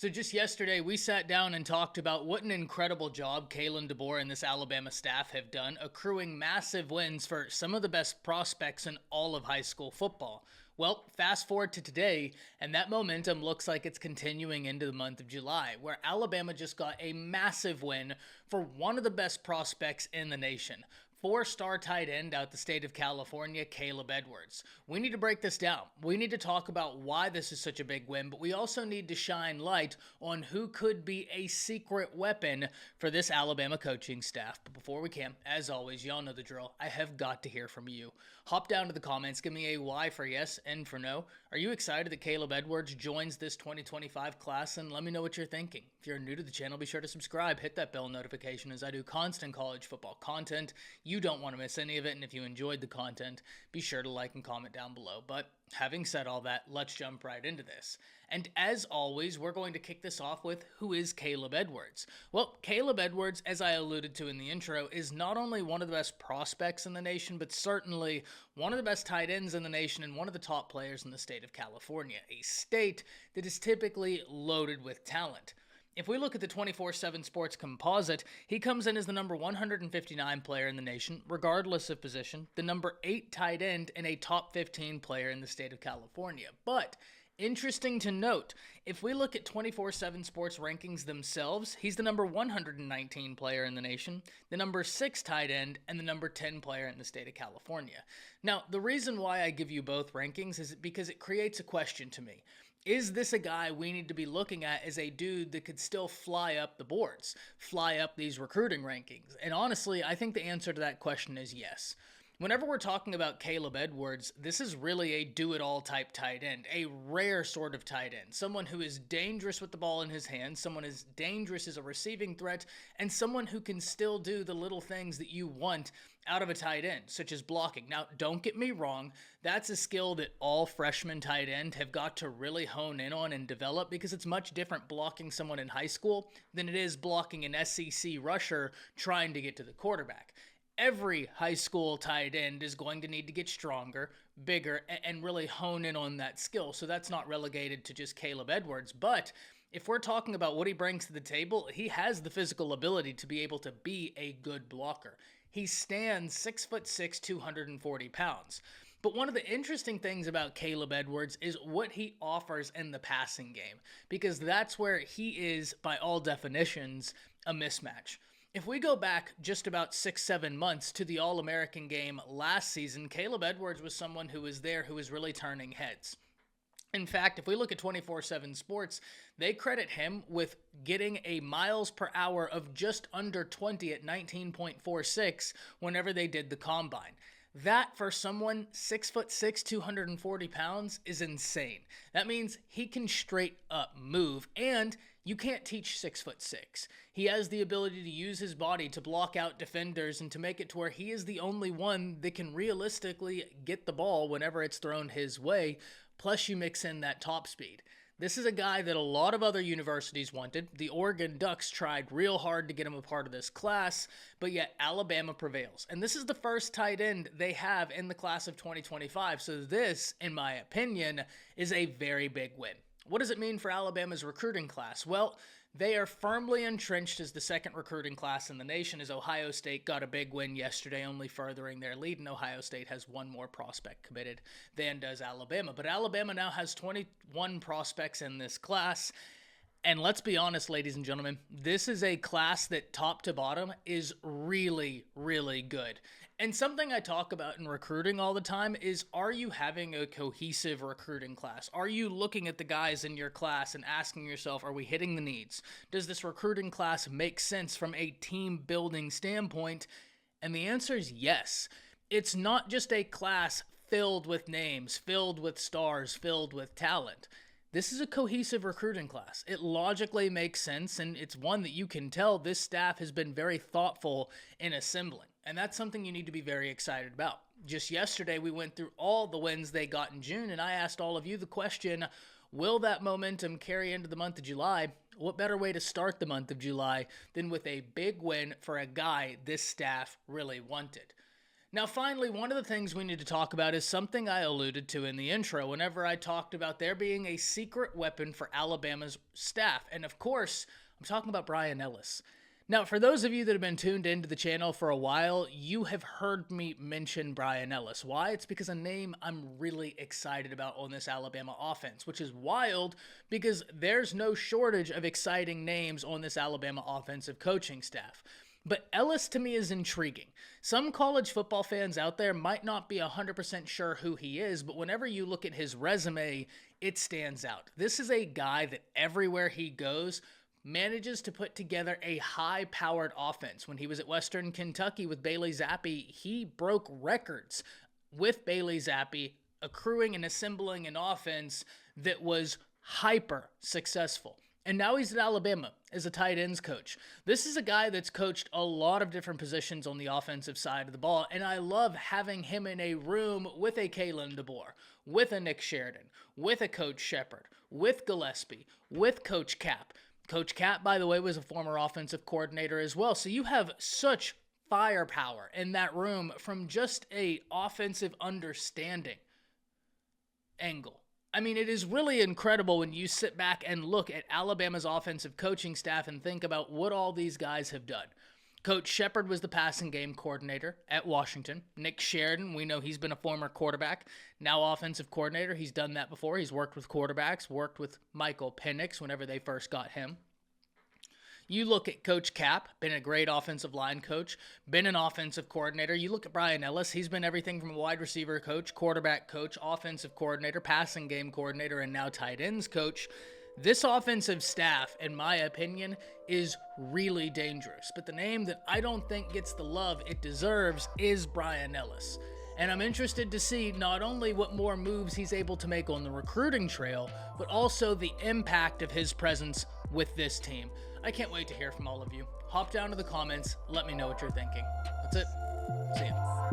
So just yesterday, we sat down and talked about what an incredible job Kalen DeBoer and this Alabama staff have done, accruing massive wins for some of the best prospects in all of high school football. Well, fast forward to today, and that momentum looks like it's continuing into the month of July, where Alabama just got a massive win for one of the best prospects in the nation. Four-star tight end out the state of California, Kaleb Edwards. We need to break this down. We need to talk about why this is such a big win, but we also need to shine light on who could be a secret weapon for this Alabama coaching staff. But before we can, as always, y'all know the drill. I have got to hear from you. Hop down to the comments, give me a Y for yes, N for no. Are you excited that Kaleb Edwards joins this 2025 class? And let me know what you're thinking. If you're new to the channel, be sure to subscribe, hit that bell notification as I do constant college football content. You don't want to miss any of it, and if you enjoyed the content, be sure to like and comment down below. But having said all that, let's jump right into this. And as always, we're going to kick this off with who is Kaleb Edwards? Well, Kaleb Edwards, as I alluded to in the intro, is not only one of the best prospects in the nation, but certainly one of the best tight ends in the nation and one of the top players in the state of California, a state that is typically loaded with talent. If we look at the 24/7 Sports composite, he comes in as the number 159 player in the nation, regardless of position, the number 8 tight end, and a top 15 player in the state of California. But interesting to note, if we look at 24/7 Sports rankings themselves, he's the number 119 player in the nation, the number 6 tight end, and the number 10 player in the state of California. Now, the reason why I give you both rankings is because it creates a question to me. Is this a guy we need to be looking at as a dude that could still fly up the boards, fly up these recruiting rankings? And honestly, I think the answer to that question is yes. Whenever we're talking about Kaleb Edwards, this is really a do-it-all type tight end, a rare sort of tight end, someone who is dangerous with the ball in his hands, someone as dangerous as a receiving threat, and someone who can still do the little things that you want out of a tight end, such as blocking. Now, don't get me wrong, that's a skill that all freshman tight end have got to really hone in on and develop because it's much different blocking someone in high school than it is blocking an SEC rusher trying to get to the quarterback. Every high school tight end is going to need to get stronger, bigger, and really hone in on that skill. So that's not relegated to just Kaleb Edwards. But if we're talking about what he brings to the table, he has the physical ability to be able to be a good blocker. He stands 6'6", 240 pounds. But one of the interesting things about Kaleb Edwards is what he offers in the passing game, because that's where he is, by all definitions, a mismatch. If we go back just about 6-7 months to the All-American game last season, Kaleb Edwards was someone who was there who was really turning heads. In fact, if we look at 24/7 Sports, they credit him with getting a miles per hour of just under 20 at 19.46 whenever they did the combine. That, for someone 6'6", 240 pounds, is insane. That means he can straight up move, and you can't teach 6'6". He has the ability to use his body to block out defenders and to make it to where he is the only one that can realistically get the ball whenever it's thrown his way, plus you mix in that top speed. This is a guy that a lot of other universities wanted. The Oregon Ducks tried real hard to get him a part of this class, but yet Alabama prevails. And this is the first tight end they have in the class of 2025. So this, in my opinion, is a very big win. What does it mean for Alabama's recruiting class? Well, they are firmly entrenched as the second recruiting class in the nation, as Ohio State got a big win yesterday, only furthering their lead, and Ohio State has one more prospect committed than does Alabama. But Alabama now has 21 prospects in this class, and let's be honest, ladies and gentlemen, this is a class that top to bottom is really, really good. And something I talk about in recruiting all the time is, are you having a cohesive recruiting class? Are you looking at the guys in your class and asking yourself, are we hitting the needs? Does this recruiting class make sense from a team building standpoint? And the answer is yes. It's not just a class filled with names, filled with stars, filled with talent. This is a cohesive recruiting class. It logically makes sense, and it's one that you can tell this staff has been very thoughtful in assembling. And that's something you need to be very excited about. Just yesterday, we went through all the wins they got in June, and I asked all of you the question, will that momentum carry into the month of July? What better way to start the month of July than with a big win for a guy this staff really wanted? Now, finally, one of the things we need to talk about is something I alluded to in the intro whenever I talked about there being a secret weapon for Alabama's staff. And of course, I'm talking about Brian Ellis. Now, for those of you that have been tuned into the channel for a while, you have heard me mention Brian Ellis. Why? It's because a name I'm really excited about on this Alabama offense, which is wild because there's no shortage of exciting names on this Alabama offensive coaching staff. But Ellis to me is intriguing. Some college football fans out there might not be 100% sure who he is, but whenever you look at his resume, it stands out. This is a guy that everywhere he goes manages to put together a high-powered offense. When he was at Western Kentucky with Bailey Zappi, he broke records with Bailey Zappi, accruing and assembling an offense that was hyper successful. And now he's at Alabama as a tight ends coach. This is a guy that's coached a lot of different positions on the offensive side of the ball, and I love having him in a room with a Kaleb DeBoer, with a Nick Sheridan, with a Coach Shepard, with Gillespie, with Coach Cap. Coach Cap, by the way, was a former offensive coordinator as well. So you have such firepower in that room from just a offensive understanding angle. I mean, it is really incredible when you sit back and look at Alabama's offensive coaching staff and think about what all these guys have done. Coach Shepard was the passing game coordinator at Washington. Nick Sheridan, we know he's been a former quarterback, now offensive coordinator. He's done that before. He's worked with quarterbacks, worked with Michael Penix whenever they first got him. You look at Coach Cap, been a great offensive line coach, been an offensive coordinator. You look at Brian Ellis, he's been everything from a wide receiver coach, quarterback coach, offensive coordinator, passing game coordinator, and now tight ends coach. This offensive staff, in my opinion, is really dangerous. But the name that I don't think gets the love it deserves is Brian Ellis. And I'm interested to see not only what more moves he's able to make on the recruiting trail, but also the impact of his presence with this team. I can't wait to hear from all of you. Hop down to the comments. Let me know what you're thinking. That's it. See ya.